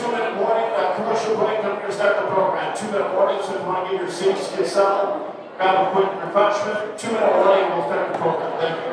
2-minute warning, commercial break, I'm going to start the program. 2-minute warning, so if you want to get your seats, get settled, grab a quick refreshment. 2-minute warning, we'll start the program. Thank you.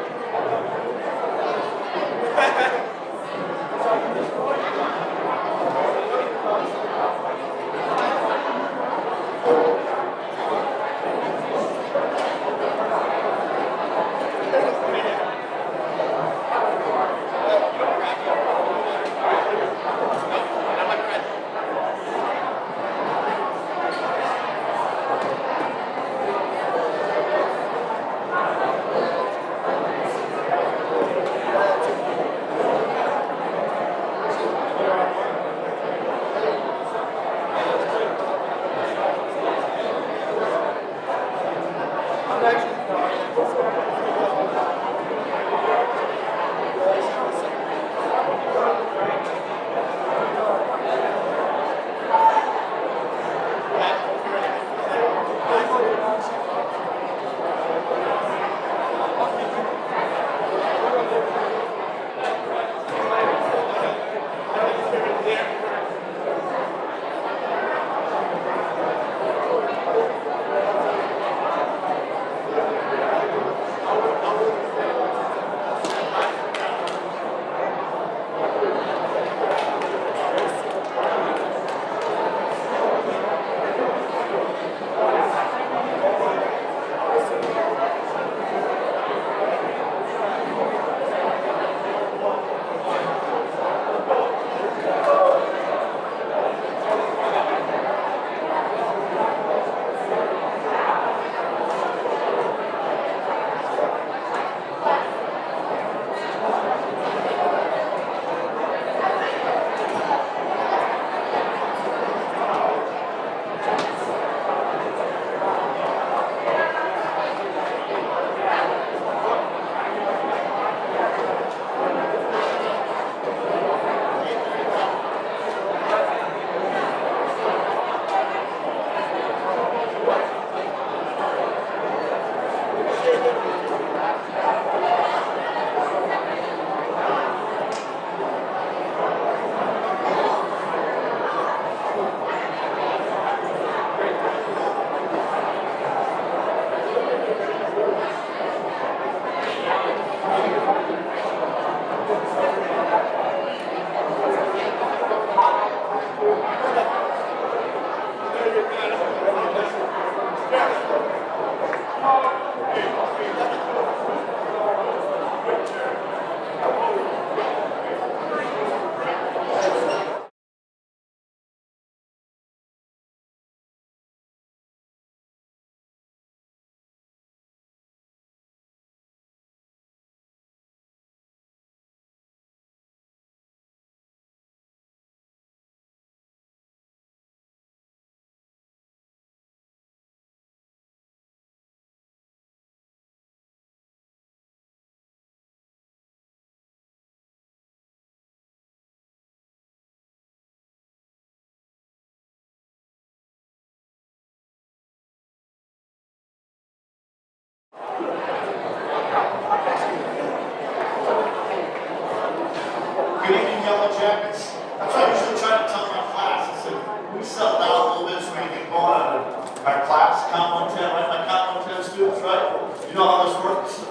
Good evening, Yellow Jackets. That's what I usually try to tell my class. I said, we settle down a little bit so we can get going on our class, Comp 110, right? My Comp 110 students, right? You know how this works?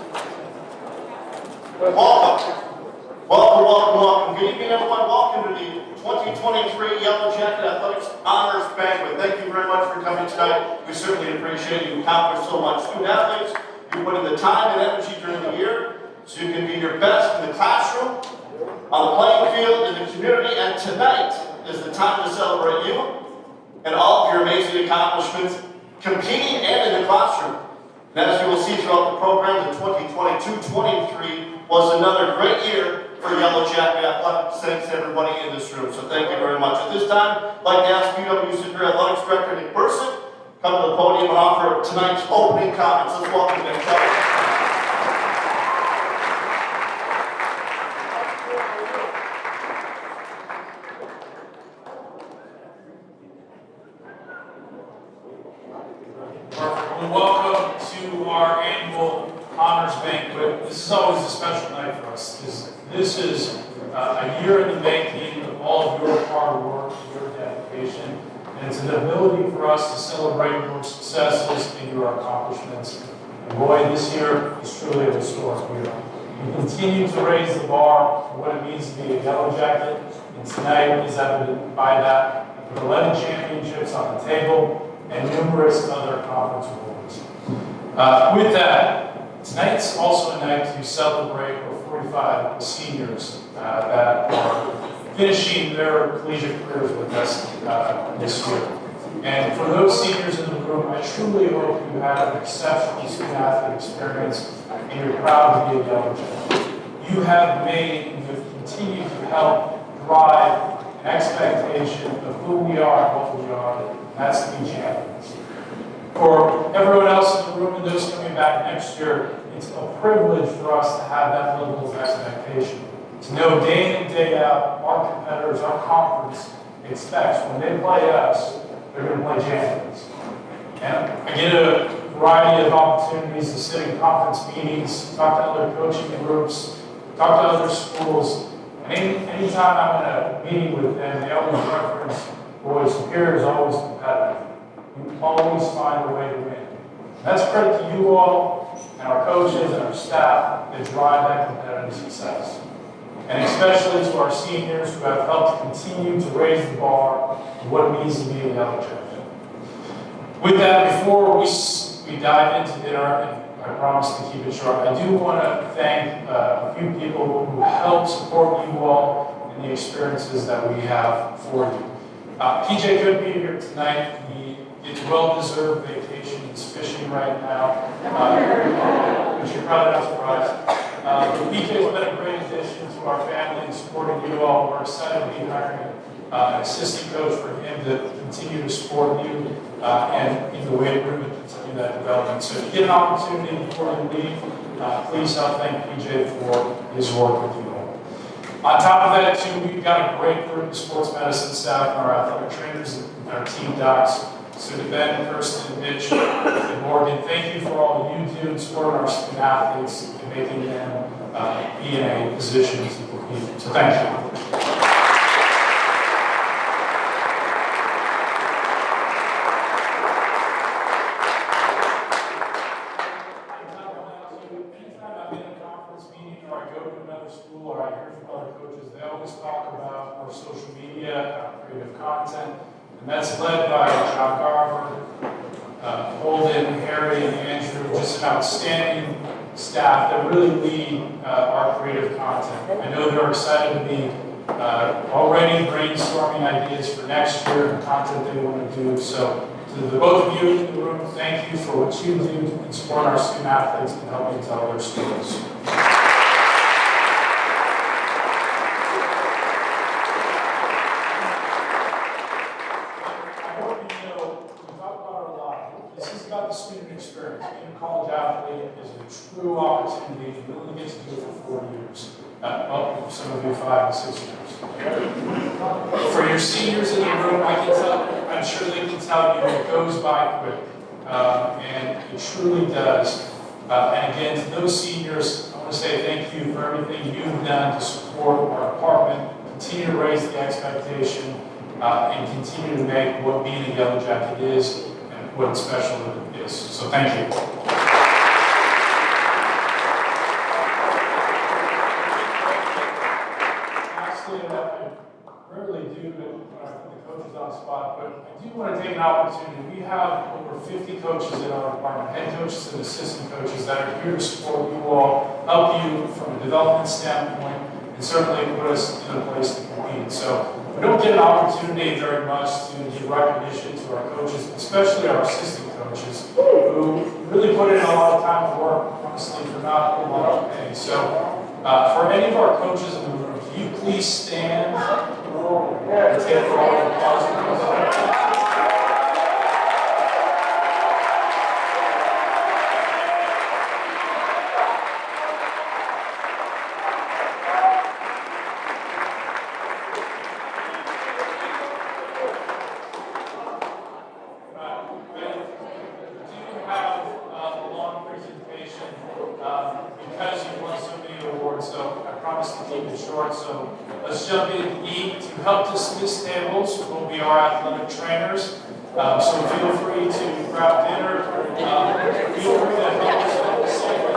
Welcome. Welcome. Good evening, everyone. Welcome to the 2023 Yellow Jacket Athletics Honors Banquet. Thank you very much for coming tonight. We certainly appreciate it. You accomplished so much. Student athletes, you put in the time and energy during the year so you can be your best in the classroom, on the playing field, in the community, and tonight is the time to celebrate you and all of your amazing accomplishments, competing and in the classroom. And as you will see throughout the program, the 2022-23 was another great year for Yellow Jacket Athletics. Thanks to everybody in this room. So thank you very much. At this time, I'd like to ask UW Senior Athletics Director Nick Burson come to the podium and offer tonight's opening comments. Let's welcome Nick. Welcome to our annual Honors Banquet. This is always a special night for us. This is a year in the making of all of your hard hard work, your dedication, and it's an ability for us to celebrate your successes and your accomplishments. And boy, this year is truly a historic year. We continue to raise the bar for what it means to be a Yellow Jacket, and tonight is evident by that, with 11 championships on the table and numerous other conference awards. With that, tonight's also a night to celebrate our 45 seniors that are finishing their collegiate careers with us this year. And for those seniors in the room, I truly hope you have an exceptional student-athlete experience and you're proud to be a Yellow Jacket. You have made and have continued to help drive an expectation of who we are and what we are, and that's to be champions. For everyone else in the room and those coming back next year, it's a privilege for us to have that level of expectation. To know day in and day out, our competitors, our conference expects when they play us, they're going to play champions. And I get a variety of opportunities to sit in conference meetings, talk to other coaching groups, talk to other schools. And anytime I'm in a meeting with them, they always reference, boy, Superior is always competitive. You always find a way to win. And that's credit to you all and our coaches and our staff that drive that competitive success. And especially to our seniors who have helped continue to raise the bar of what it means to be a Yellow Jacket. With that, before we dive into dinner, and I promise to keep it short, I do want to thank a few people who help support you all and the experiences that we have for you. PJ couldn't be here tonight. He gets well-deserved vacation. He's fishing right now, which you're probably not surprised. PJ has been a great addition to our family and supporting you all. We're excited to be hiring an assistant coach for him to continue to support you and in the weight room and continue that development. So if you get an opportunity before you leave, please help thank PJ for his work with you all. On top of that, too, we've got a great group of sports medicine staff and our athletic trainers and our team docs. So to Ben, Kirsten, Mitch, and Morgan, thank you for all you do in supporting our student athletes and making them be in a position to compete. So thank you. Anytime I'm in a conference meeting or I go to another school or I hear from other coaches, they always talk about our social media, our creative content. And that's led by John Garver, Holden, Harry, and Andrew, just an outstanding staff that really lead our creative content. I know they're excited to be already brainstorming ideas for next year and content they want to do. So to the both of you in the room, thank you for what you do in supporting our student athletes and helping tell their stories. About the student experience. Being a college athlete is a true opportunity. You only get to do it for 4 years. Well, some of you 5 and 6 years. For your seniors in the room, I'm sure they can tell you it goes by quick. And it truly does. And again, to those seniors, I want to say thank you for everything you've done to support our department, continue to raise the expectation, and continue to make what being a Yellow Jacket is what special it is. So thank you. Lastly, I rarely do when I put the coaches on the spot, but I do want to take an opportunity. We have over 50 coaches in our department, head coaches and assistant coaches that are here to support you all, help you from a development standpoint, and certainly put us in a place to compete. So we don't get an opportunity very much to give recognition to our coaches, especially our assistant coaches, who really put in a lot of time and work, honestly, for not a lot of pay. So for any of our coaches in the room, can you please stand and take a round of applause? Because you won so many awards, so I promise to keep it short. So let's jump in and eat. To help dismiss tables will be our athletic trainers. So feel free to grab dinner. Feel free to help us at the same.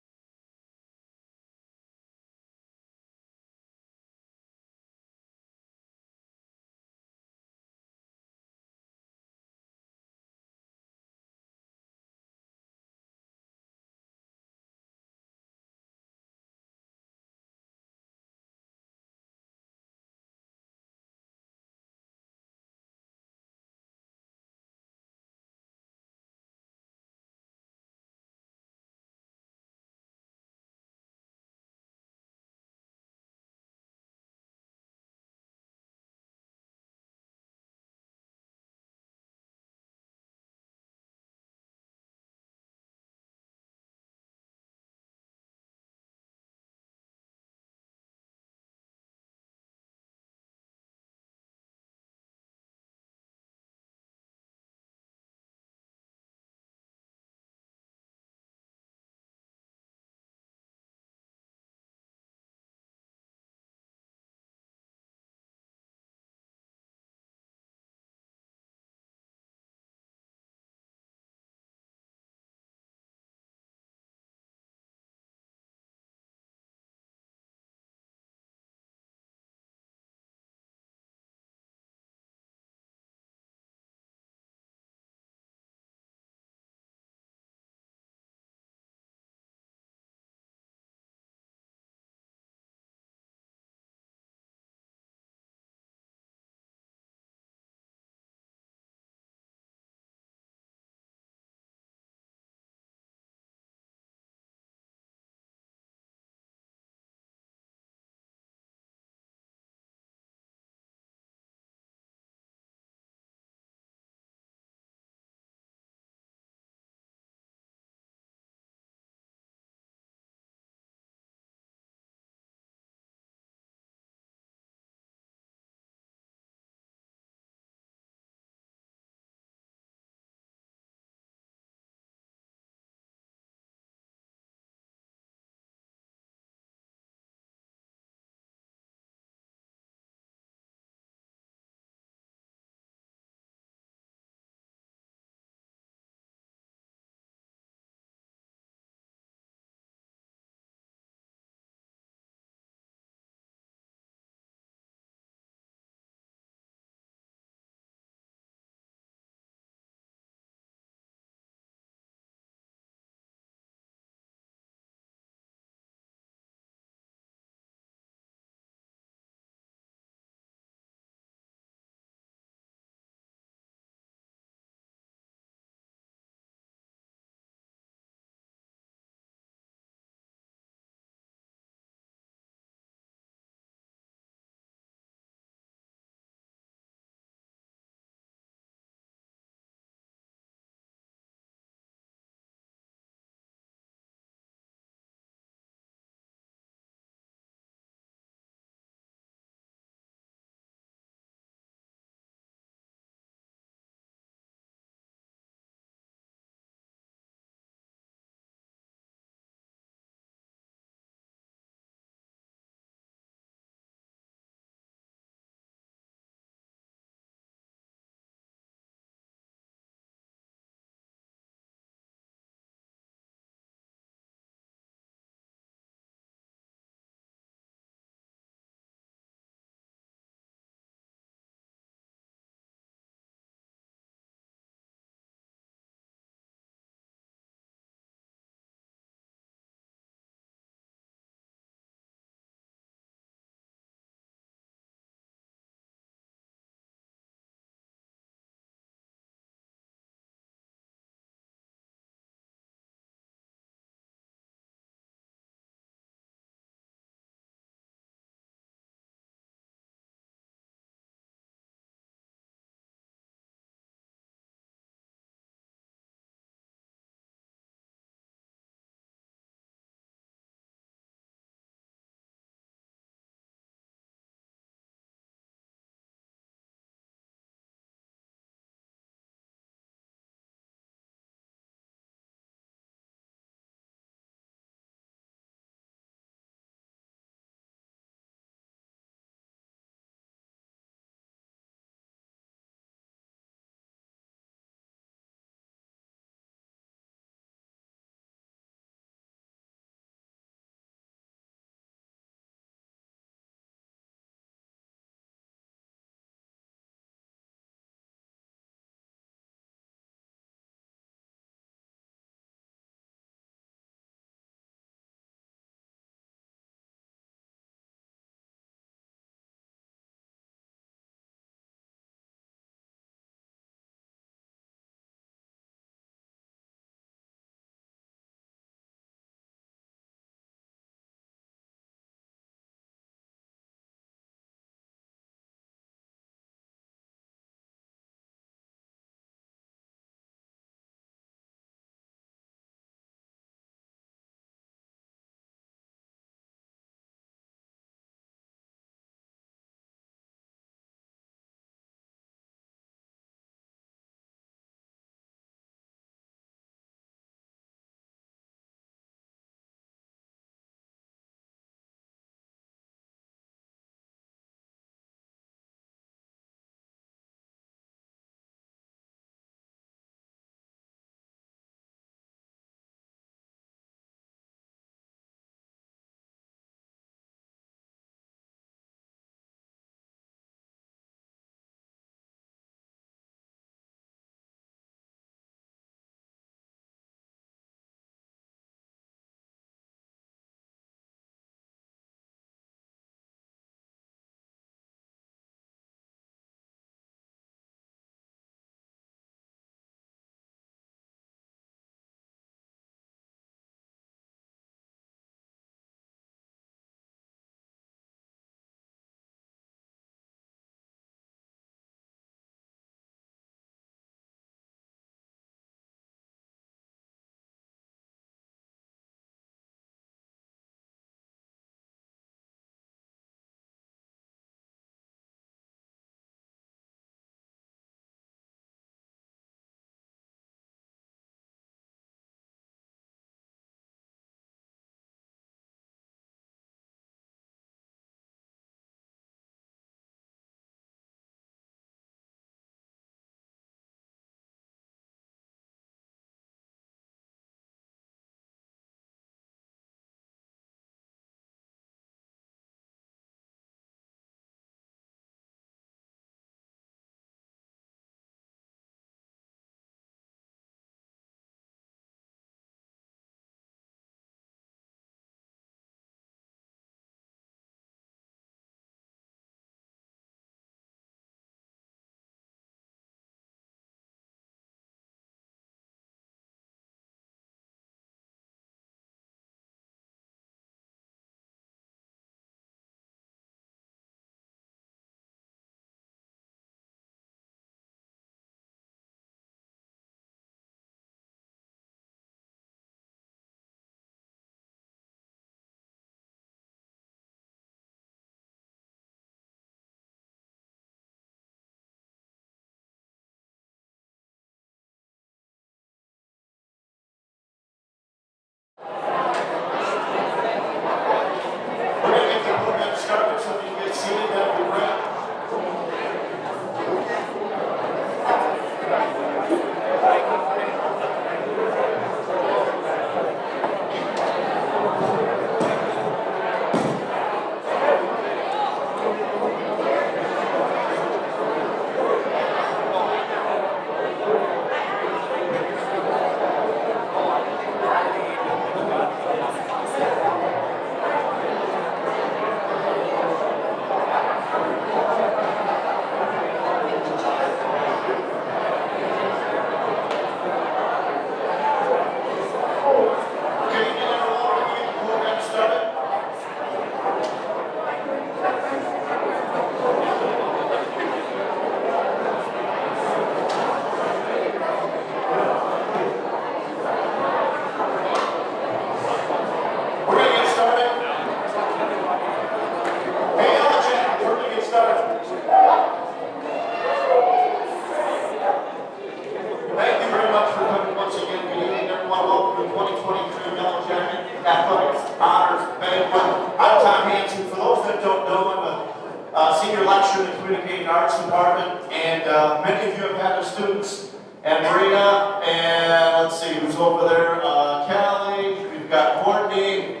Communicating Arts Department, and many of you have had as students, and Marina, and let's see who's over there, Callie, we've got Courtney,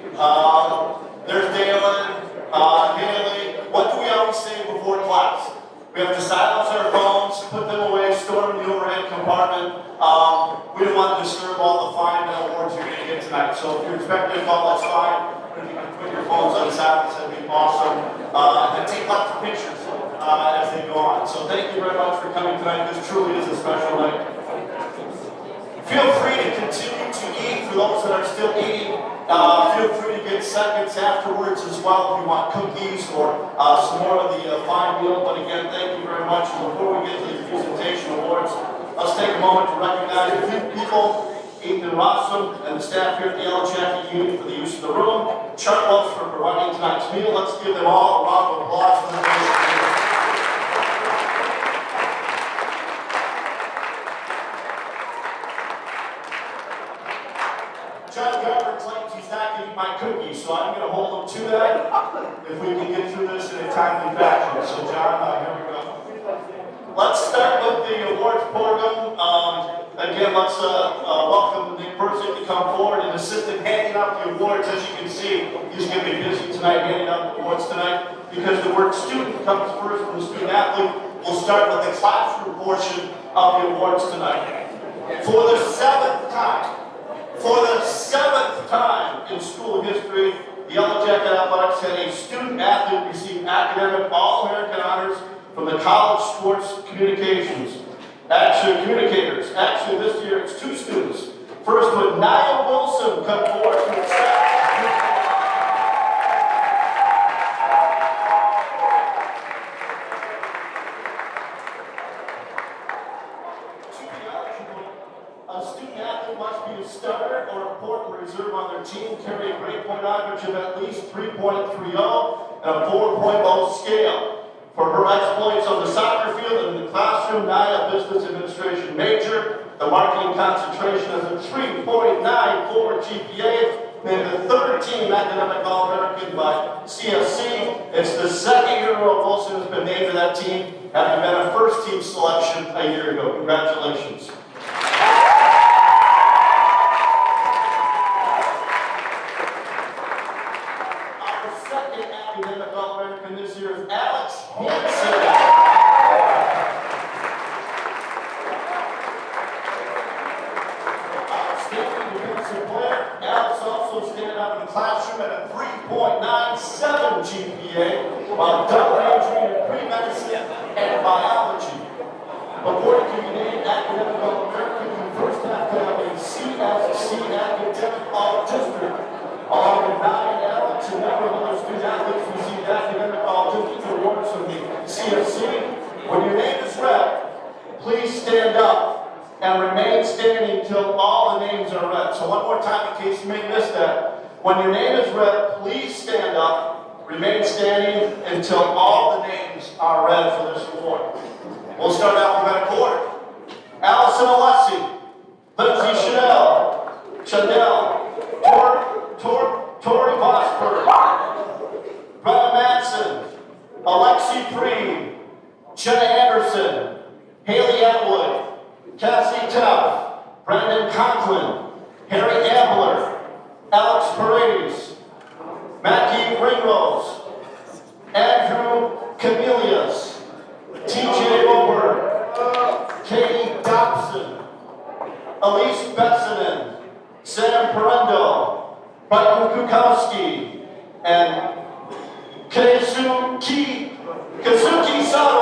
there's Dalen, Haley. What do we always say before class? We have to silence our phones, put them away, store them in the overhead compartment. We don't want to disturb all the fine awards you're going to get tonight. So if you're expecting a call, that's fine. But if you can put your phones on silence, that'd be awesome. And take lots of pictures as they go on. So thank you very much for coming tonight. This truly is a special night. Feel free to continue to eat for those that are still eating. Feel free to get seconds afterwards as well if you want cookies or some more of the fine meal. But again, thank you very much. And before we get to the presentation awards, let's take a moment to recognize a few people. Ethan Rossum and the staff here at the Yellow Jacket Union for the use of the room. Chuck Wells for providing tonight's meal. Let's give them all a round of applause for the day. John Garber claims he's not going to eat my cookies, so I'm going to hold him to that if we can get through this in a timely fashion. So John, here we go. Let's start with the awards program. Again, let's welcome the person to come forward and assist in handing out the awards. As you can see, he's going to be busy tonight handing out the awards tonight because the word student comes first from the student athlete. We'll start with the classroom portion of the awards tonight. For the seventh time in school history, the Yellow Jacket Athletics had a student athlete receive academic All-American honors from the College Sports Communicators. Actually, this year it's two students. First, would Nia Wilson come forward to accept. To be eligible, a student athlete must be a starter or important reserve on their team, carry a grade point average of at least 3.30 and a 4.0 scale. For her exploits on the soccer field and in the classroom, Nia, a business administration major, the marketing concentration has a 3.94 GPA, named the third team academic All-American by CSC. It's the second year in a row Wilson has been named to that team, having been a first-team selection a year ago. Congratulations. Our second academic All-American this year is Alex Hansen. Outstanding defensive player. Alex also standing out in the classroom at a 3.97 GPA while double majoring in pre-medicine and biology. According to the named academic All-American, you first have to have a CSC academic All-District. Along with Nia and Alex, a number of other student athletes received academic All-District awards from the CSC. When your name is read, please stand up and remain standing until all the names are read. So one more time in case you may miss that. When your name is read, please stand up, remain standing until all the names are read for this award. We'll start alphabetical order. Allison Alessi, Lindsay Chanel, Tori Vosper, Brenna Madsen, Alexi Preem, Jenna Anderson, Haley Atwood, Cassie Tuff, Brandon Conklin, Harry Ambler, Alex Paredes, Mackie Ringrose, Andrew Camelius, TJ Rober, Katie Dobson, Elise Bessinen, Sam Parendo, Button Kukowski, and Kazuki Sato.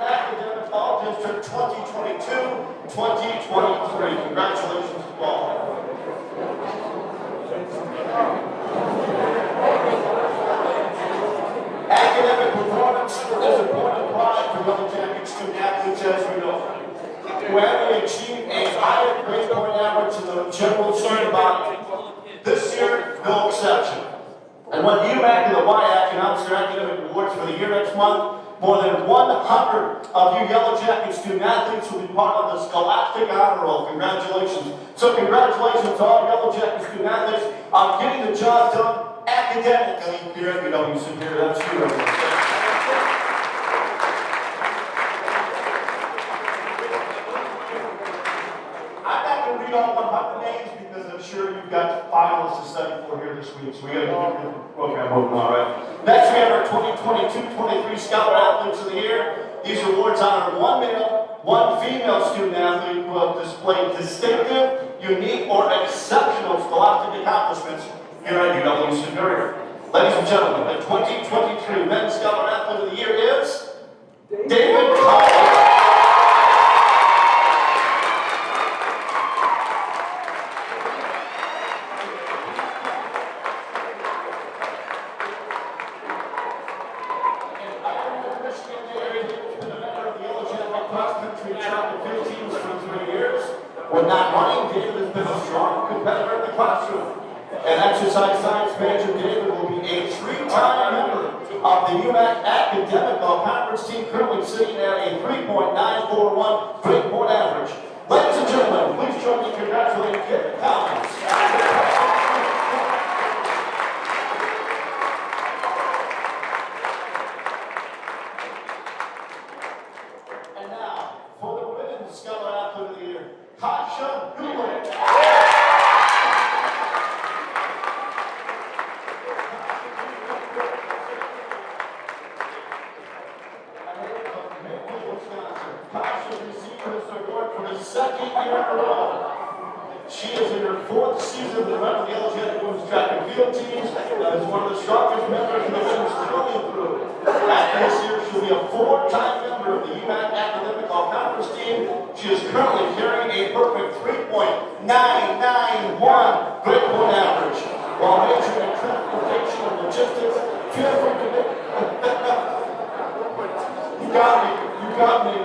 Academic All-District 2022-2023. Congratulations to all. Academic performance is a point of pride for Yellow Jacket student athletes, as you know. Whoever achieved a higher grade point average in the general student body. This year, no exception. And when the UMAC and the WIAC announce their academic awards for the year next month, More than 100 of you Yellow Jacket student athletes will be part of the Scholastic Honor Roll. Congratulations. So congratulations to all Yellow Jacket student athletes on getting the job done academically here at UW Superior. That's true. I'm not going to read all 100 names because I'm sure you've got finalists to study for here this week. So we got to keep the program moving, all right. Next, we have our 2022-23 Scholar Athletes of the Year. These awards honor one male, one female student athlete who have displayed distinctive, unique, or exceptional scholastic accomplishments here at UW Superior. Ladies and gentlemen, the 2023 Men's Scholar Athlete of the Year is David Collins. When not running, David has been a strong competitor in the classroom. And exercise science major David will be a three-time member of the UMAC Academic All-Conference team, currently sitting at a 3.941 grade-point average. Ladies and gentlemen, please join me in congratulating David Collins. And now, for the Women's Scholar Athlete of the Year, Tasha Goodwin. Tasha received this award for the second year in a row. She is in her fourth season of the Red Yellow Jacket Women's Track and Field teams and is one of the strongest members of the women's throw through. After this year, she'll be a four-time member of the UMAC Academic All-Conference team. She is currently carrying a perfect 3.991 grade point average. While majoring in transportation and logistics, feel free to make You got me.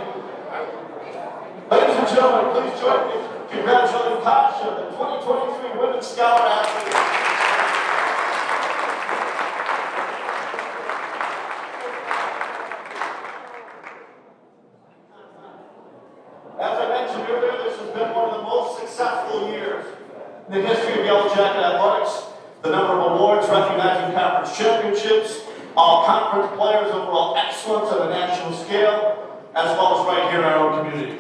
Ladies and gentlemen, please join me. Congratulating Tasha, the 2023 Women's Scholar Athlete. As I mentioned earlier, this has been one of the most successful years in the history of Yellow Jacket athletics. The number of awards recognizing conference championships, all conference players, overall excellence on a national scale, as well as right here in our own community.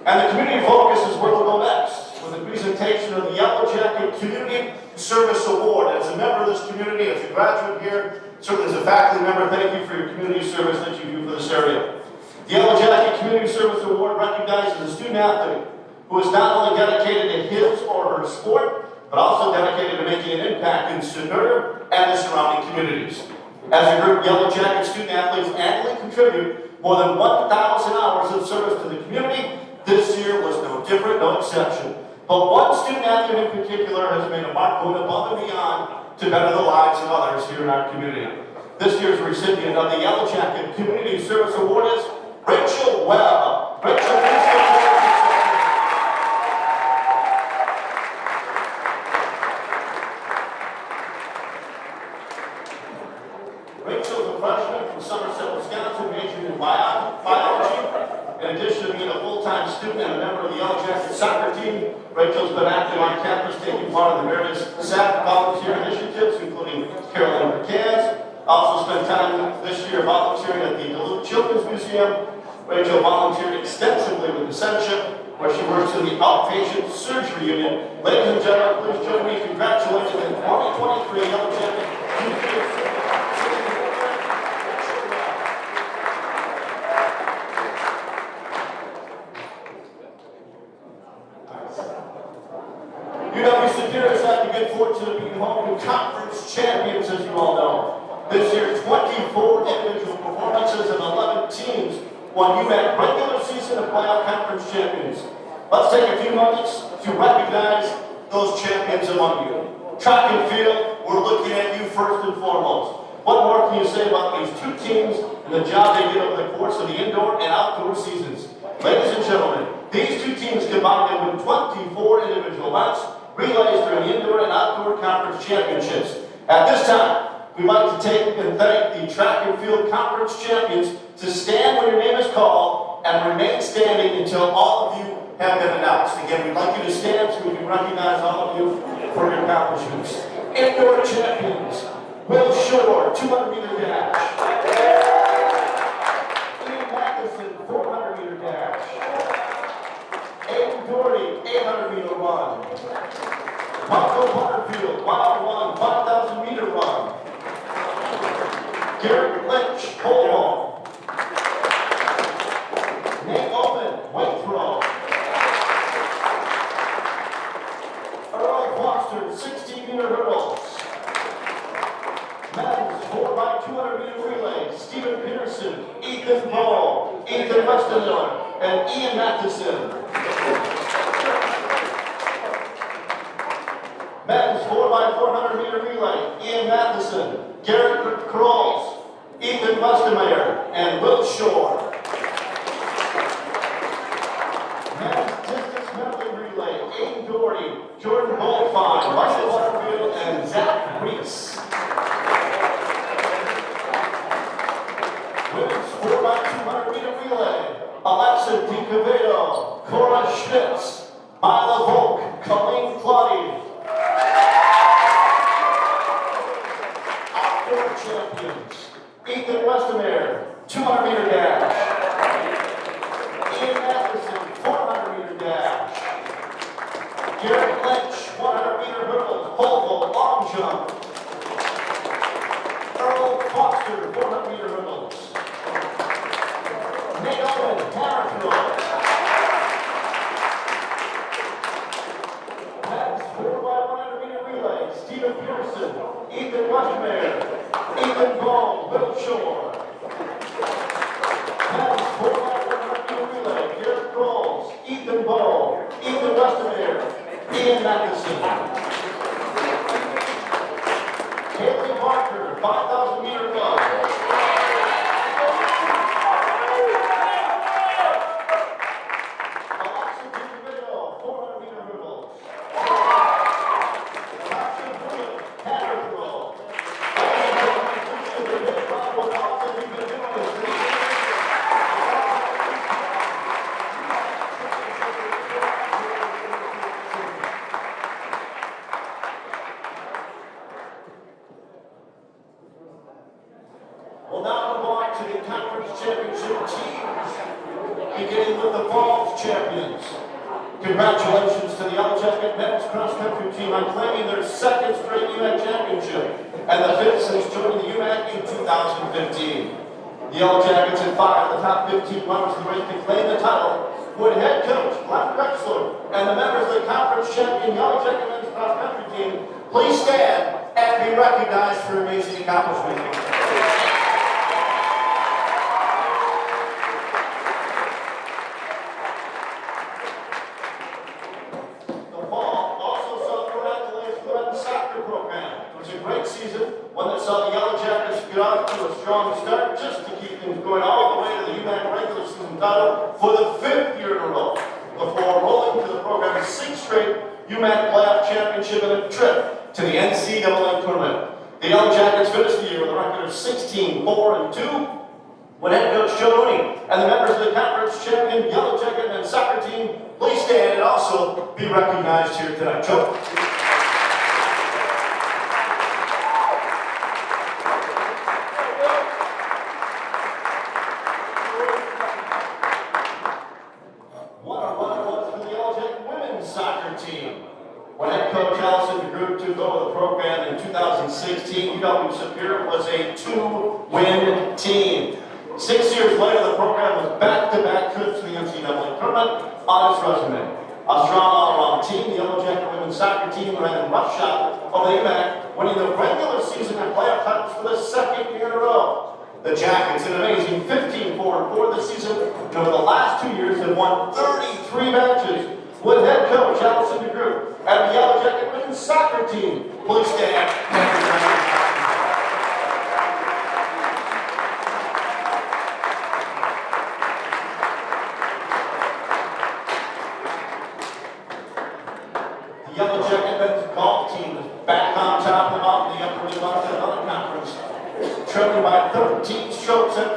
And the community focus is where we'll go next, with the presentation of the Yellow Jacket Community Service Award. As a member of this community, as a graduate here, certainly as a faculty member, thank you for your community service that you do for this area. The Yellow Jacket Community Service Award recognizes a student athlete who is not only dedicated to his or her sport, but also dedicated to making an impact in Superior and the surrounding communities. As a group, Yellow Jacket student athletes annually contribute more than 1,000 hours of service to the community. This year was no different, no exception. But one student athlete in particular has made a mark going above and beyond to better the lives of others here in our community. This year's recipient of the Yellow Jacket Community Service Award is Rachel Webb. Rachel, please give her a Rachel is a freshman from Somerset, Wisconsin, majoring in biology. In addition to being a full-time student and a member of the Yellow Jacket soccer team, Rachel's been active on campus, taking part in the various SAC volunteer initiatives, including Carolyn for Cans. Also spent time this year volunteering at the Duluth Children's Museum. Rachel volunteered extensively with Ascension, where she works in the outpatient surgery unit. Ladies and gentlemen, please join me in congratulating the 2023 Yellow Jacket Community. UW Superior has had the good fortune of being home to conference champions, as you all know. This year, 24 individual performances and 11 teams won UMAC regular season and playoff conference champions. Let's take a few moments to recognize those champions among you. Track and field, we're looking at you first and foremost. What more can you say about these two teams and the job they did over the course of the indoor and outdoor seasons? Ladies and gentlemen, these two teams combined to win 24 individual events, relays during the indoor and outdoor conference championships. At this time, we'd like to take and thank the track and field conference champions to stand when your name is called and remain standing until all of you have been announced. Again, we'd like you to stand so we can recognize all of you for your accomplishments. Indoor champions, Will Shore, 200-meter dash. Ian Matheson, 400-meter dash. Aiden Doherty, 800-meter run. Michael Butterfield, mile run, 5,000-meter run. Garrett Lynch, pole vault. Nate Owen, weight throw. Earl Foster, 16-meter hurdles. Men's 4x200-meter relay, Stephen Peterson, Ethan Ball, Ethan Westenmiller, and Ian Matheson. Men's 4x400-meter relay, Ian Matheson, Garrett Krolls, Ethan Westenmiller, and Will Shore. Men's distance medley relay, Aiden Doherty, Jordan Goldfine, Michael Butterfield, and Zach Reese. Women's 4x200-meter relay, Alexa DiCavedo, Cora Schmitz, Mila Volk, Colleen Claudy. Outdoor champions, Ethan Westermeyer, 200-meter dash. Ian Matheson, 400-meter dash. Garrett Lynch, 100-meter hurdles, pole vault, long jump. Earl Foster, 400-meter hurdles. Nate Owen, hammer throw. Men's 4x100-meter relay, Stephen Pearson, Ethan Westermeyer, Ethan Ball, Will Shore. Men's 4x100-meter relay, Garrett Krolls, Ethan Ball, Ethan Westermeyer, Ian Matheson. Haley Barker, 5,000-meter run. Alexa DiCavedo, 400-meter hurdles. Tasha Bruin, hammer throw. We'll now move on to the conference championship teams, beginning with the Falls champions. Congratulations to the Yellow Jacket men's cross-country team on claiming their second straight UMAC championship and the fifth since joining the UMAC in 2015. The Yellow Jackets had 5 of the top 15 runners in the race to claim the title. Would head coach Glenn Drexler and the members of the conference champion Yellow Jacket men's cross-country team please stand and be recognized for amazing accomplishments. One that saw the Yellow Jackets get off to a strong start just to keep things going all the way to the UMAC regular season title for the 5th year in a row before rolling to the program's 6th straight UMAC playoff championship and a trip to the NCAA tournament. The Yellow Jackets finished the year with a record of 16-4-2 when head coach Joe Rooney and the members of the conference champion Yellow Jacket men's soccer team please stand and also be recognized here tonight. Joe. When head coach Allison DeGroot took over the program in 2016, UW Superior was a 2-win team. 6 years later, the program was back-to-back trips to the NCAA tournament on its resume. A strong all-around team, the Yellow Jacket women's soccer team ran a rough shot over the UMAC, winning the regular season and playoff titles for the 2nd year in a row. The Jackets, an amazing 15-4-4 this season, and over the last 2 years have won 33 matches. With head coach Allison DeGroot and the Yellow Jacket women's soccer team, please stand. The Yellow Jacket men's golf team is back on top of the mountain, the Upper Midwest and other conference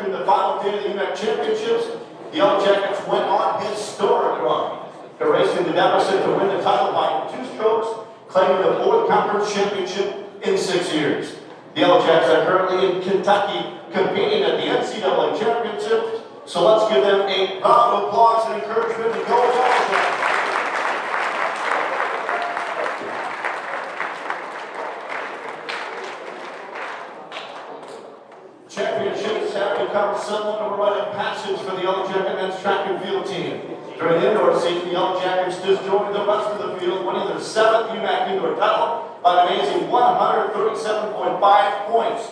during the final day of the UMAC Championships, the Yellow Jackets went on historic run, erasing the deficit to win the title by 2 strokes, claiming the 4th conference championship in 6 years. The Yellow Jackets are currently in Kentucky competing at the NCAA Championships, so let's give them a round of applause and encouragement to go Yellow Jackets. Championships have become somewhat of a rite of passage for the Yellow Jacket men's track and field team. During the indoor season, the Yellow Jackets just joined the rest of the field, winning their 7th UMAC indoor title by an amazing 137.5 points.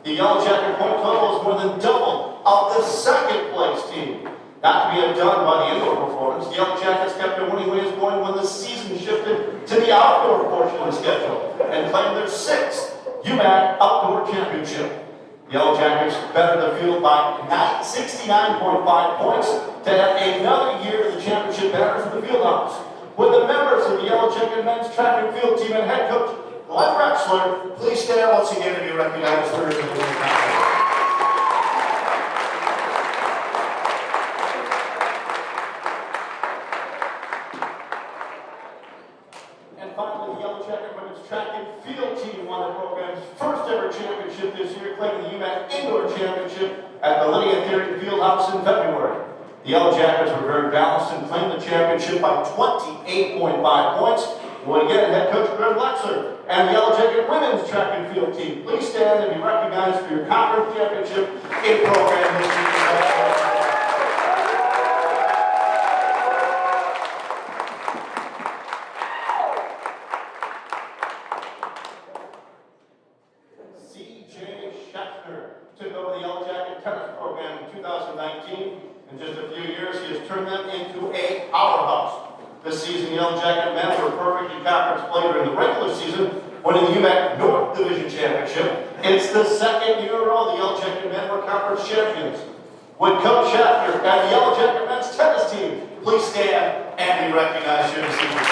The Yellow Jacket point total is more than double of the 2nd place team. Not to be outdone by the indoor performance, the Yellow Jackets kept their winning ways going when the season shifted to the outdoor portion of the schedule and claimed their 6th UMAC outdoor championship. Yellow Jackets bettered the field by 69.5 points to add another year to the championship banners in the field house. With the members of the Yellow Jacket men's track and field team and head coach Glenn Rexler, please stand once again to be recognized for your contribution. Finally, the Yellow Jacket women's track and field team won the program's first ever championship this year, claiming the UMAC Indoor Championship at the Lydia Theory Fieldhouse in February. The Yellow Jackets were very balanced and claimed the championship by 28.5 points. Well, again, head coach Glenn Rexler and the Yellow Jacket women's track and field team, please stand and be recognized for your conference championship in program history. Took over the Yellow Jacket tennis program in 2019. In just a few years, he has turned them into a powerhouse. This season, the Yellow Jacket men were perfect in conference play during the regular season, winning the UMAC North Division Championship. It's the 2nd year in a row the Yellow Jacket men were conference champions. Would Coach Schaffner and the Yellow Jacket men's tennis team please stand and be recognized here this evening?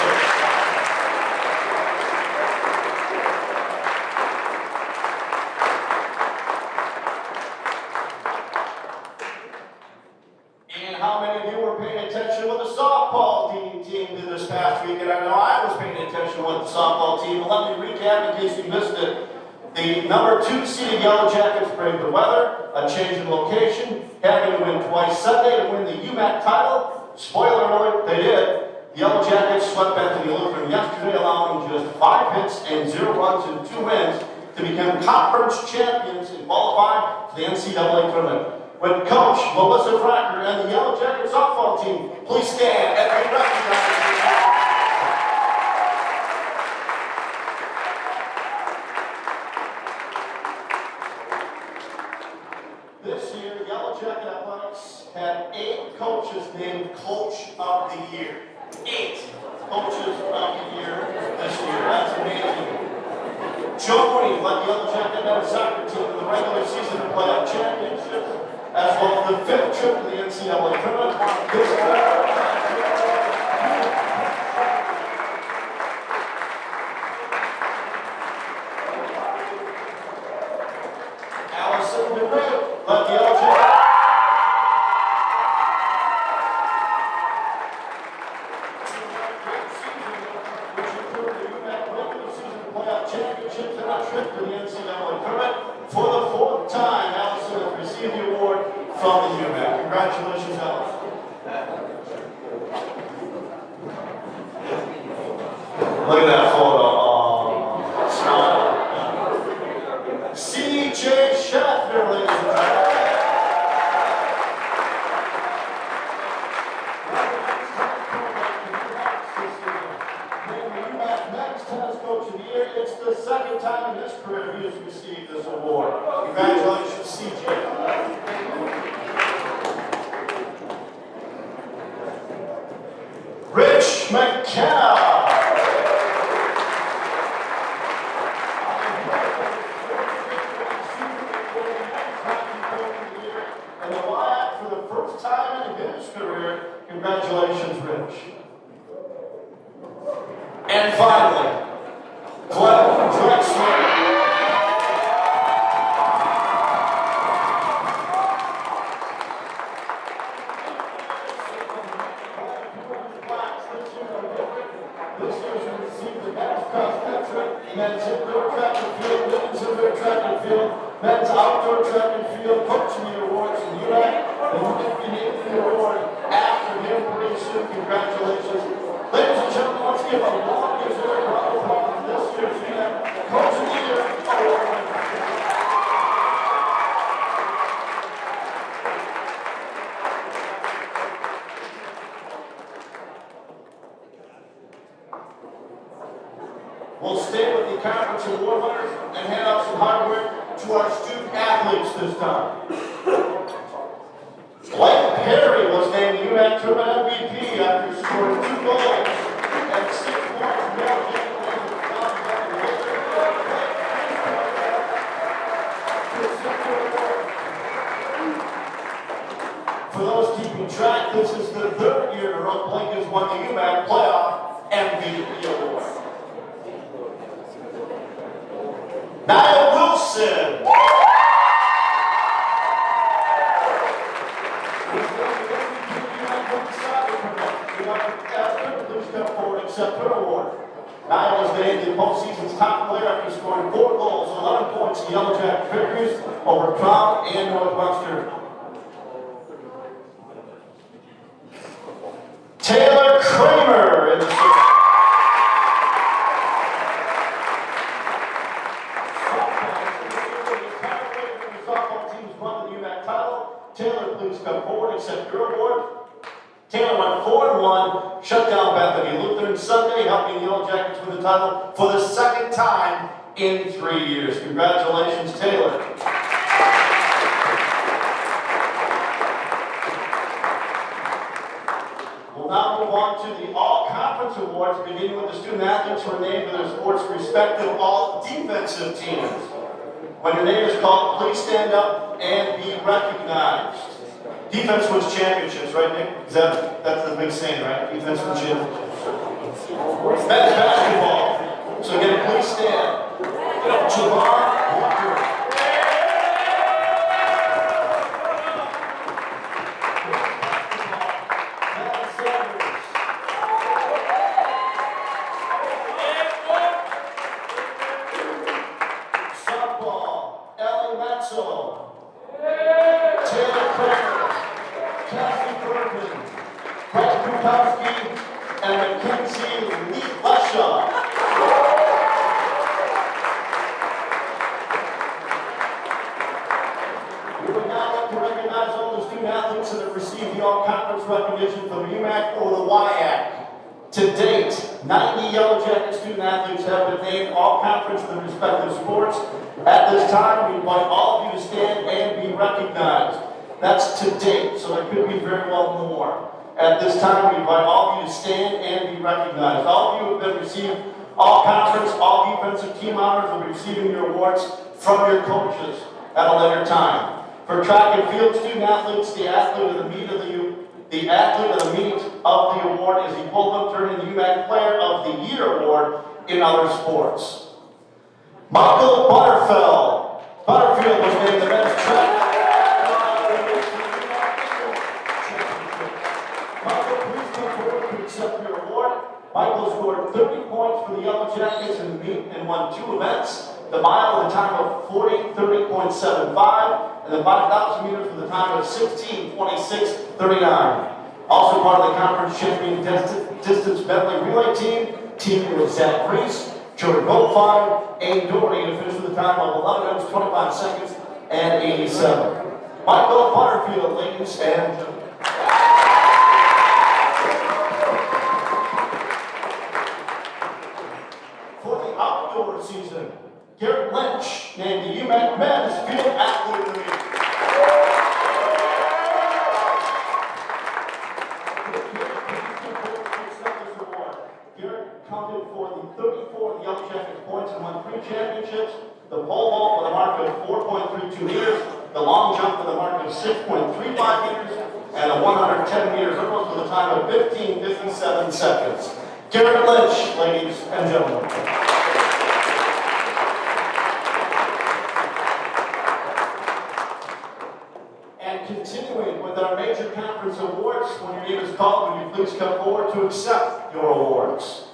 How many of you were paying attention what the softball team did this past week? And I know I was paying attention to what the softball team. But let me recap in case you missed it. The number 2 seeded Yellow Jackets braved the weather, a change in location, having to win twice Sunday to win the UMAC title. Spoiler alert, they did. The Yellow Jackets swept Bethany Lutheran yesterday, allowing just 5 hits and 0 runs and 2 wins to become conference champions and qualify for the NCAA tournament. With Coach Melissa Fracker and the Yellow Jacket softball team, please stand and be recognized. This year, Yellow Jacket Athletics had 8 coaches named Coach of the Year. 8 coaches of the year this year. That's amazing. Joe Mooney led the Yellow Jacket men's soccer team in the regular season to playoff championships, as well as the 5th trip to the NCAA tournament. Allison DeWitt led the Yellow Jacket. Which included the UMAC regular season playoff championships and a trip to the NCAA tournament. For the 4th time, Allison has received the award from the UMAC. Congratulations, Allison. Look at that photo. Oh, smile. C.J. Schaffner, ladies and gentlemen. Next tennis coach of the year. It's the 2nd time in his career he has received this award. Congratulations, C.J. Rich McKenna. And the WIAC for the first time in his career. Congratulations, Rich. And finally, Glenn Drexler. outdoor track and field coach of the year awards in UAC. And you can be named the award after him pretty soon. Congratulations. Ladies and gentlemen, let's give a long-deserved round of applause to this year's UAC Coach of the Year award winner. We'll stay with the conference award winners and hand out some hardware to our student athletes this time. Blake Perry was named UAC Tournament MVP after scoring 2 goals and 6 points. For those keeping track, this is the 3rd year in a row Blake has won the UAC playoff MVP award. Niall Wilson. Please come forward and accept her award. Niall was named the postseason's top player after scoring 4 goals and 11 points in Yellow Jacket victories over Crown and Northwestern. Taylor Kramer in the Taylor, please come forward and accept your award. Taylor went 4-1, shut down Bethany Lutheran Sunday, helping the Yellow Jackets win the title for the 2nd time in 3 years. Congratulations, Taylor. We'll now move on to the All-Conference Awards, beginning with the student athletes who are named for their sports' respective all-defensive teams. When your name is called, please stand up and be recognized. Defense wins championships, right, Nick? That's the big saying, right? Defense wins championships. Men's basketball. So again, please stand. Javon Walker. Recognition from UMAC or the WIAC. To date, 90 Yellow Jacket student athletes have been named all-conference in their respective sports. At this time, we invite all of you to stand and be recognized. That's to date, so there could be very well more. At this time, we invite all of you to stand and be recognized. All of you have been received all-conference, all-defensive team honors will be receiving your awards from your coaches at a later time. For track and field student athletes, the athlete of the meet of the award is equivalent to earning the UMAC Player of the Year award in other sports. Michael Butterfield. Butterfield was named the men's track. Michael, please come forward to accept your award. Michael scored 30 points for the Yellow Jackets in the meet and won 2 events. The mile at the time of 40:30.75, and the 5,000 meters for the time of 16:26.39. Also part of the conference champion distance medley relay team, teaming with Zach Reese, Joey Goldfine, and Doherty to finish with a time of 11 minutes, 25 seconds, and 87. Michael Butterfield, ladies and gentlemen. For the outdoor season, Garrett Lynch named the UMAC Men's Field Athlete of the Week. Garrett counted for the 34 of the Yellow Jackets points and won 3 championships. The pole vault with a mark of 4.32 meters, the long jump with a mark of 6.35 meters, and the 110 meters hurdles with a time of 15:57 seconds. Garrett Lynch, ladies and gentlemen. Continuing with our major conference awards, when your name is called, will you please come forward to accept your awards.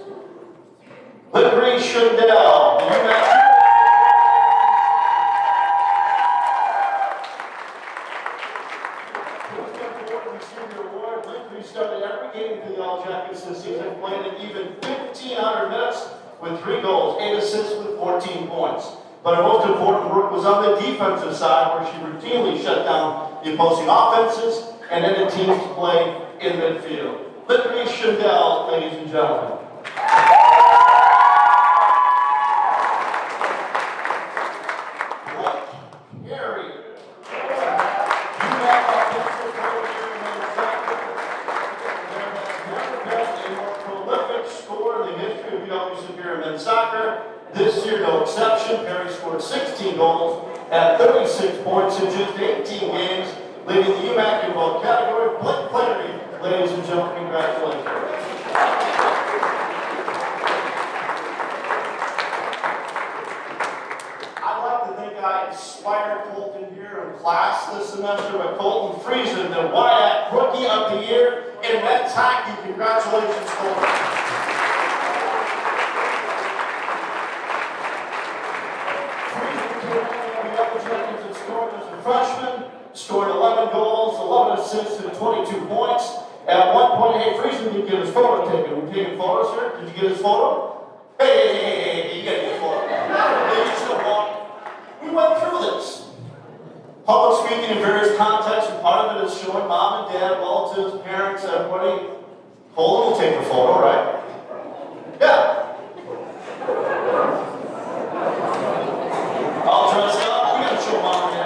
Liberty Shundell, the UMAC. to receive your award. Lincoln started every game for the Yellow Jackets this season, playing an even 1,500 minutes with 3 goals, 8 assists with 14 points. But her most important work was on the defensive side, where she routinely shut down the opposing offenses and ended teams' play in midfield. Lincoln Chandel, ladies and gentlemen. Soccer. This year, no exception. Perry scored 16 goals at 36 points in just 18 games, leading the UMAC in both categories. Blake Flannery, ladies and gentlemen, congratulations. I'd like to think I inspired Colton here in class this semester with Colton Friesen, the WIAC Rookie of the Year in men's hockey. Congratulations, Colton. Freshman, scored 11 goals, 11 assists, and 22 points. At one point, hey, Friesen didn't get his photo taken. We taking photos here? Did you get his photo? Hey, you gotta get his photo. Hey, you still want? We went through this. Public speaking in various contexts, and part of it is showing mom and dad, relatives, parents, everybody. Colton will take a photo, right? Yeah. All dressed up. We gotta show mom and dad.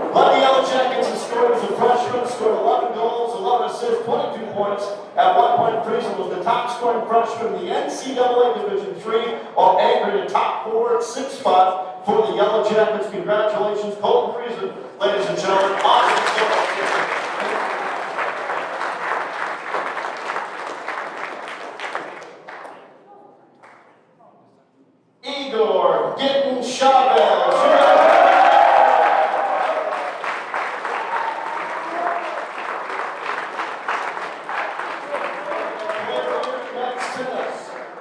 Led the Yellow Jackets and scored as a freshman, scored 11 goals, 11 assists, 22 points. At one point, Friesen was the top scoring freshman in the NCAA Division III, while anchoring a top forward 6 spot for the Yellow Jackets. Congratulations, Colton Friesen, ladies and gentlemen. Awesome stuff. Igor Gittin Chavez.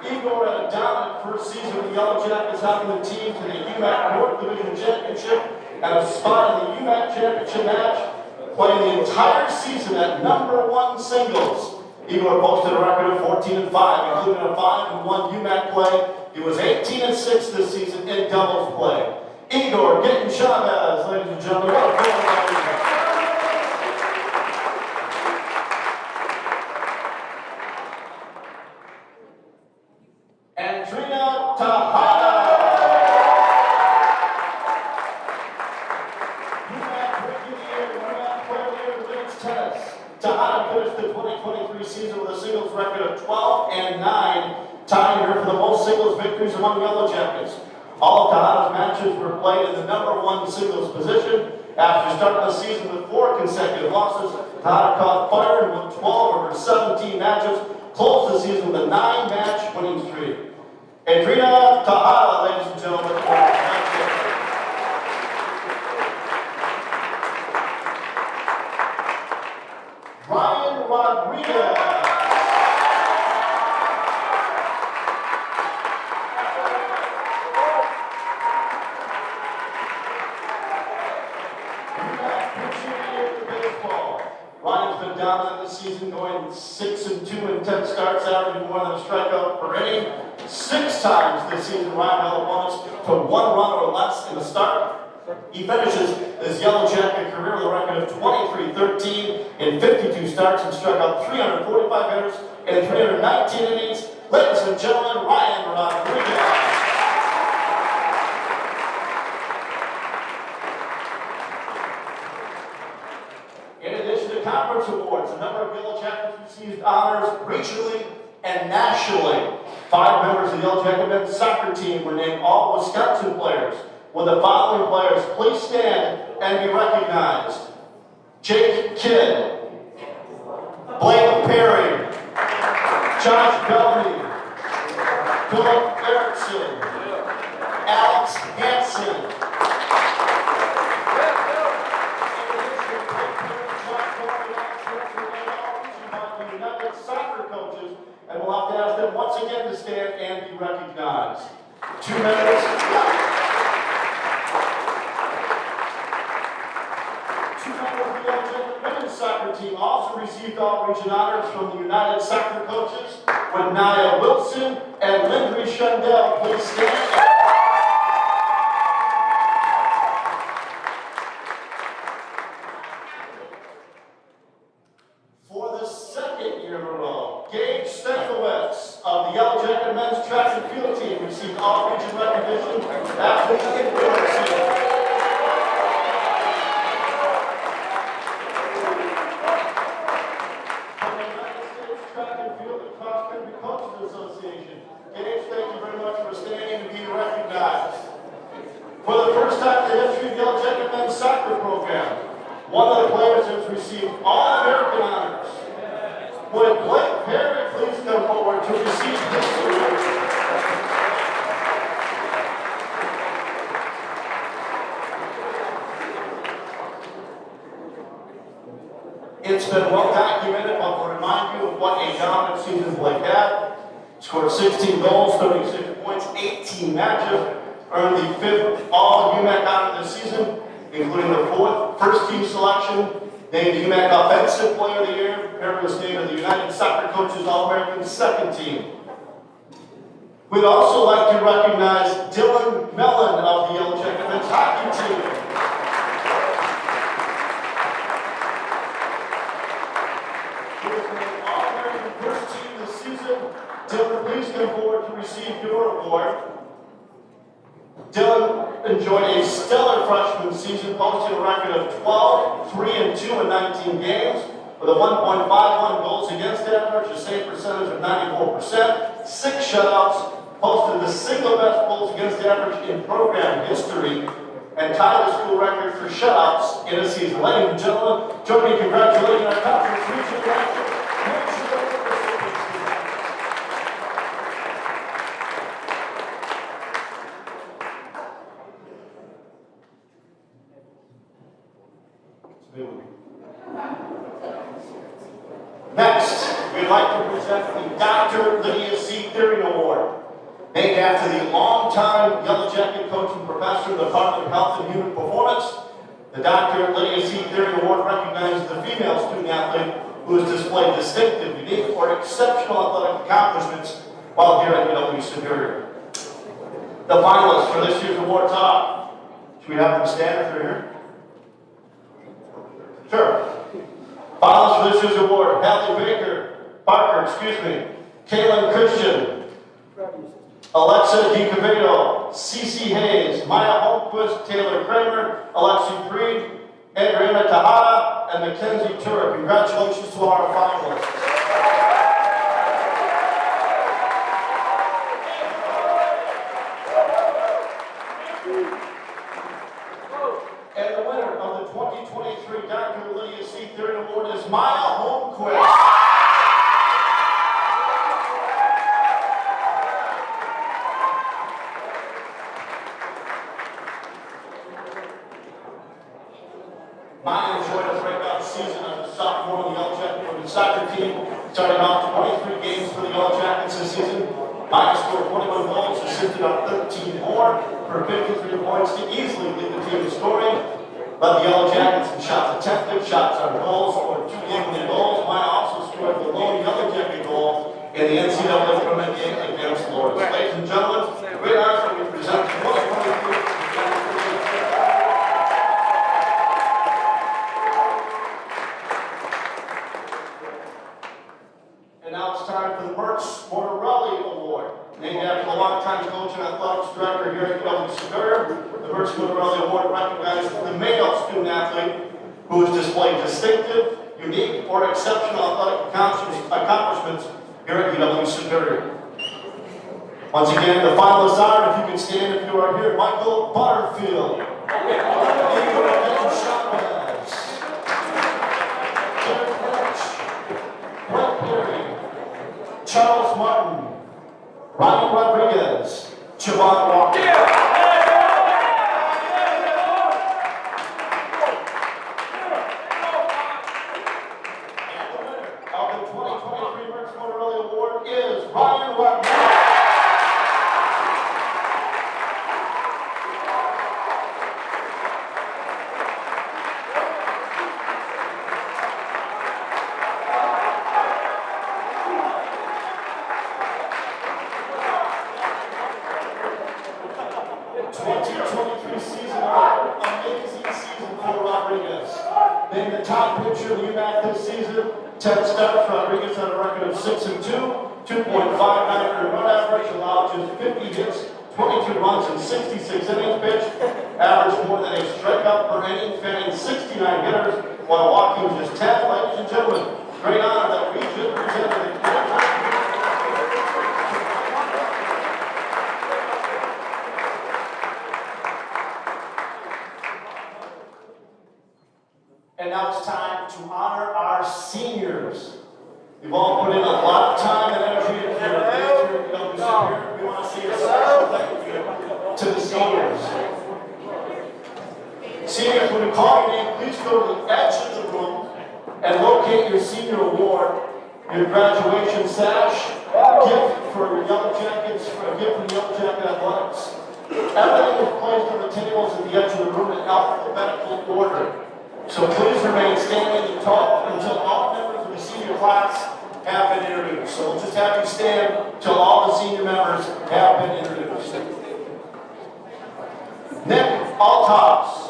Igor had a dominant first season with the Yellow Jackets, helping the team to the UMAC North Division Championship and a spot in the UMAC Championship match, playing the entire season at #1 singles. Igor posted a record of 14-5, including a 5-1 UMAC play. He was 18-6 this season in doubles play. Igor Gittin Chavez, ladies and gentlemen. Andrina Tahada. UMAC Rookie of the Year, UMAC Player of the Year, women's tennis. Tahada finished the 2023 season with a singles record of 12-9, tying her for the most singles victories among Yellow Jackets. All of Tahada's matches were played in the #1 singles position. After starting the season with 4 consecutive losses, Tahada caught fire and won 12 of her 17 matches, closed the season with a 9-match winning streak. Andrina Tahada, ladies and gentlemen. Ryan Rodriguez. Ryan's been dominant this season, going 6-2 in 10 starts, averaging more than a strikeout per inning. 6 times this season, Ryan held opponents to 1 run or less in the start. He finishes his Yellow Jacket career with a record of 23-13 in 52 starts and struck out 345 hitters in 319 innings. Ladies and gentlemen, Ryan Rodriguez. In addition to conference awards, a number of Yellow Jackets received honors regionally and nationally. 5 members of the Yellow Jacket men's soccer team were named all Wisconsin players. Will the following players please stand and be recognized? Jake Kidd, Blake Perry, Josh Bellamy, Philip Erickson, Alex Hansen. Soccer coaches, and we'll have to ask them once again to stand and be recognized. 2 minutes. Two members of the Yellow Jacket women's soccer team also received all-region honors from the United Soccer Coaches, with Nia Wilson and Lindry Shundell. Please stand. For the second year in a row, Gage Stankiewicz of the Yellow Jacket men's track and field team received all-region recognition after the indoor season. From the United States Track and Field and Cross Country Coaches Association, Gage, thank you very much for standing and being recognized. For the first time in the history of the Yellow Jacket men's soccer program, one of the players has received All-American honors. Would Blake Perry please come forward to receive this award? It's been well documented, but we'll remind you of what a dominant season Blake had. Scored 16 goals, 36 points, 18 matches, earned the 5th All-UMAC honor this season, including the 4th first-team selection, named UMAC Offensive Player of the Year. Perry was named to the United Soccer Coaches All-American second team. We'd also like to recognize Dylan Mellon of the Yellow Jacket men's hockey team. He was named All-American first team this season. Dylan, please come forward to receive your award. Dylan enjoyed a stellar freshman season, posting a record of 12, 3, and 2 in 19 games, with a 1.51 goals against average, a save percentage of 94%, 6 shutouts, posted the single best goals against average in program history, and tied the school record for shutouts in a season. Ladies and gentlemen, join me in congratulating our conference region director. Next, we'd like to present the Dr. Lydia C. Thiering Award, named after the longtime Yellow Jacket coach and professor in the Department of Health and Human Performance. The Dr. Lydia C. Thiering Award recognizes the female student athlete who has displayed distinctive, unique, or exceptional athletic accomplishments while here at UW Superior. The finalists for this year's awards are, should we have them stand if they're here? Sure. Finalists for this year's award: Hallie Parker, Kaylin Christian, Alexa DiCavedo, Cece Hayes, Maya Holmquist, Taylor Kramer, Alexi Breed, Adriana Tejada, and Mackenzie Turek. Congratulations to our finalists. And the winner of the 2023 Dr. Lydia C. Thiering Award is Maya Holmquist. Maya enjoyed a breakout season as a sophomore on the Yellow Jacket women's soccer team, starting off 23 games for the Yellow Jackets this season. Maya scored 21 goals, assisted on 13 more for 53 points to easily lead the team in scoring. Led the Yellow Jackets in shots attempted, shots on goals, scored 2 game-winning goals. Maya also scored the lone Yellow Jacket goal in the NCAA tournament game against Lawrence. Ladies and gentlemen, great honor we present the 2023. And now it's time for the Mertz Mortarelli Award, named after the longtime coach and athletics director here at UW Superior. The Mertz Mortarelli Award recognizes the male student athlete who has displayed distinctive, unique, or exceptional athletic accomplishments here at UW Superior. Once again, the finalists are, if you can stand if you are here, Michael Butterfield, Igor Chavez, Derek Lynch, Brett Perry, Charles Martin, Ryan Rodriguez, Javon Walker. And the winner of the 2023 Mertz Mortarelli Award is Ryan Rodriguez. named the top pitcher of the UMAC this season. 10 starts, Rodriguez had a record of 6-2, 2.59 earned run average, allowed just 50 hits, 22 runs, and 66 innings pitched. Averaged more than a strikeout per inning, fanning 69 hitters, while walking just 10. Ladies and gentlemen, great honor that we just presented the And now it's time to honor our seniors. You've all put in a lot of time and energy into your nature. We want to say a special thank you to the seniors. Seniors, when we call your name, please go to the edge of the room and locate your senior award, your graduation sash, gift for your Yellow Jackets, for a gift from Yellow Jacket Athletics. Everything is placed on the tables at the edge of the room in alphabetical order. So please remain standing and talk until all members of the senior class have been introduced. So we'll just have you stand until all the senior members have been introduced. Nick Altos.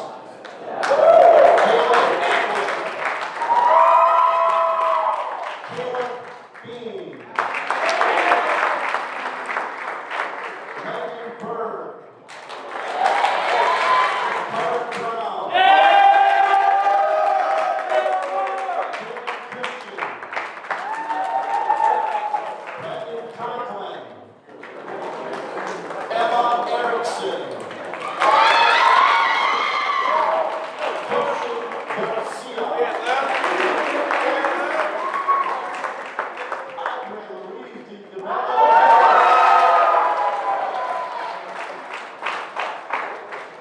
Caleb Bean. Megan Bird. Kurt Brown. Emma Erickson. Garcia. Andre Luis Di Demello.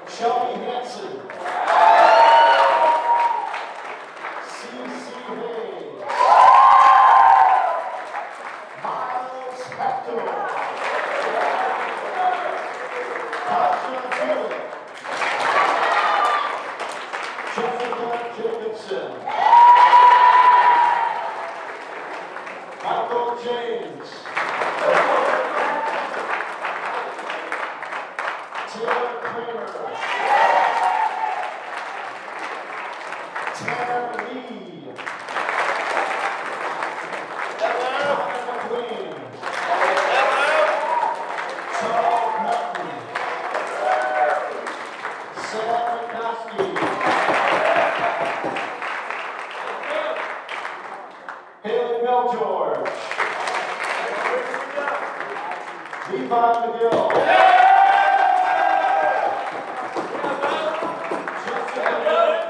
Shelby Hansen. C.C. Hayes. Miles Hector. Tasha Hewitt. Jessica Jacobson. Michael James. Taylor Kramer. Tanner Lee. Connor McQueen. Charles Melton. Sam McCoskey. Haley Milgeorge. Levi McGill. Jessica Lynn.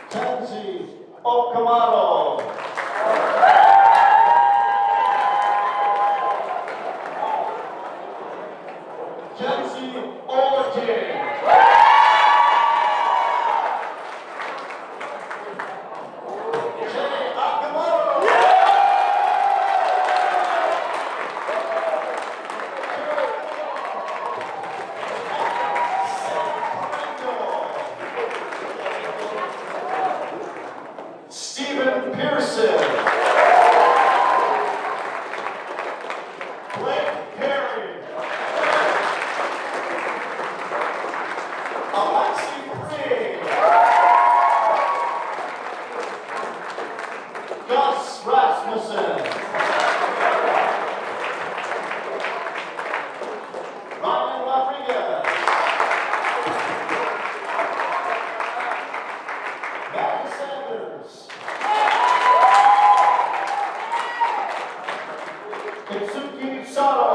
Kenzie Okamado. Kenzie Olaking. Jay Akamoto. Stephen Pearson. Blake Perry. Alexi Free. Gus Rasmussen. Ryan Rodriguez. Maddie Sanders. Kitsuki Sato.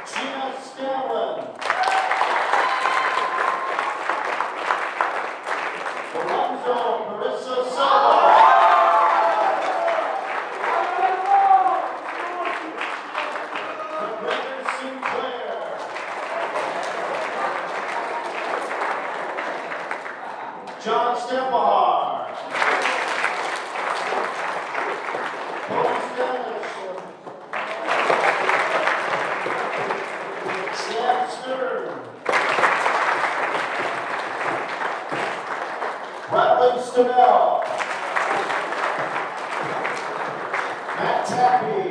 Gina Scanlon. Lorenzo Marissa Silva. Brandon Sinclair. John Stempahar. Paul Stannis. Sam Stern. Bradley Stanell. Matt Tappy.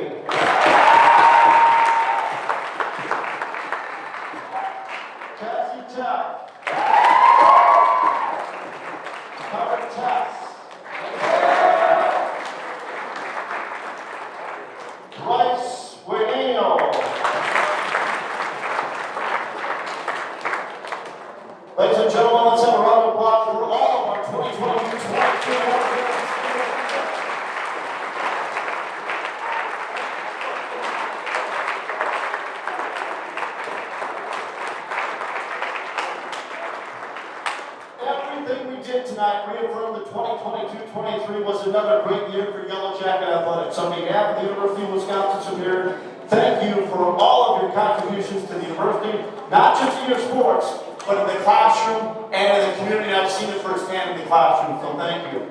tonight reaffirmed that 2022-23 was another great year for Yellow Jacket Athletics. On behalf of the University of Wisconsin-Superior, thank you for all of your contributions to the university, not just in your sports, but in the classroom and in the community. I've seen it firsthand in the classroom, so thank you.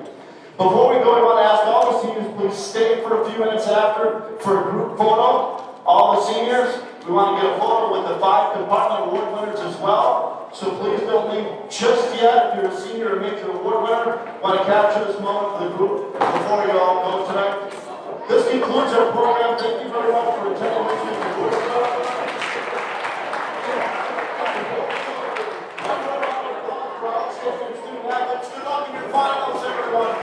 Before we go, I want to ask all the seniors, please stay for a few minutes after for a group photo. All the seniors, we want to get a photo with the 5 department award winners as well. So please don't leave just yet. If you're a senior or major award winner, want to capture this moment for the group before you all go tonight. This concludes our program. Thank you very much.